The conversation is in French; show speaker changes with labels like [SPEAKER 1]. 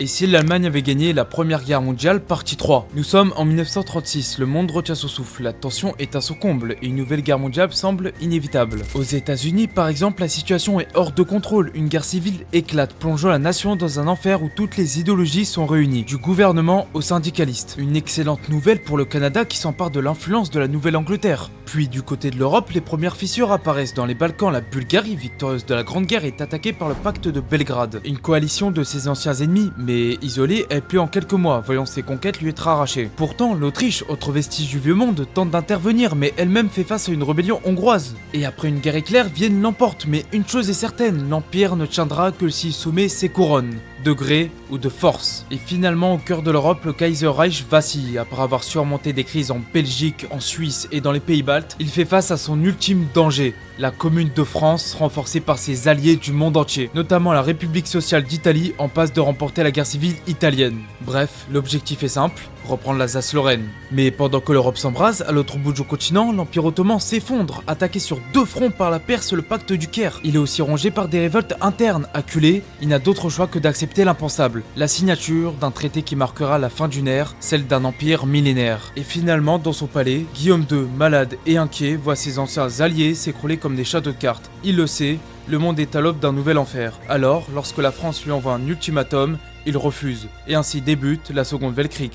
[SPEAKER 1] Et si l'Allemagne avait gagné la Première Guerre mondiale, partie 3. Nous sommes en 1936, le monde retient son souffle, la tension est à son comble et une nouvelle guerre mondiale semble inévitable. Aux États-Unis, par exemple, la situation est hors de contrôle, une guerre civile éclate, plongeant la nation dans un enfer où toutes les idéologies sont réunies, du gouvernement aux syndicalistes. Une excellente nouvelle pour le Canada qui s'empare de l'influence de la Nouvelle-Angleterre. Puis du côté de l'Europe, les premières fissures apparaissent dans les Balkans, la Bulgarie, victorieuse de la Grande Guerre, est attaquée par le pacte de Belgrade, une coalition de ses anciens ennemis, mais isolée, elle plie en quelques mois, voyant ses conquêtes lui être arrachées. Pourtant, l'Autriche, autre vestige du vieux monde, tente d'intervenir, mais elle-même fait face à une rébellion hongroise. Et après une guerre éclair, Vienne l'emporte, mais une chose est certaine, l'Empire ne tiendra que s'il soumet ses couronnes, de gré ou de force. Et finalement, au cœur de l'Europe, le Kaiserreich vacille. Après avoir surmonté des crises en Belgique, en Suisse et dans les pays baltes, il fait face à son ultime danger, la Commune de France, renforcée par ses alliés du monde entier, notamment la République sociale d'Italie, en passe de remporter la guerre civile italienne. Bref, l'objectif est simple, reprendre l'Alsace-Lorraine. Mais pendant que l'Europe s'embrase, à l'autre bout du continent, l'Empire ottoman s'effondre, attaqué sur deux fronts par la Perse et le pacte du Caire. Il est aussi rongé par des révoltes internes. Acculé, il n'a d'autre choix que d'accepter l'impensable, la signature d'un traité qui marquera la fin d'une ère, celle d'un empire millénaire. Et finalement, dans son palais, Guillaume II, malade et inquiet, voit ses anciens alliés s'écrouler comme des châteaux de cartes. Il le sait, le monde est à l'aube d'un nouvel enfer. Alors, lorsque la France lui envoie un ultimatum, il refuse. Et ainsi débute la Seconde Weltkrieg.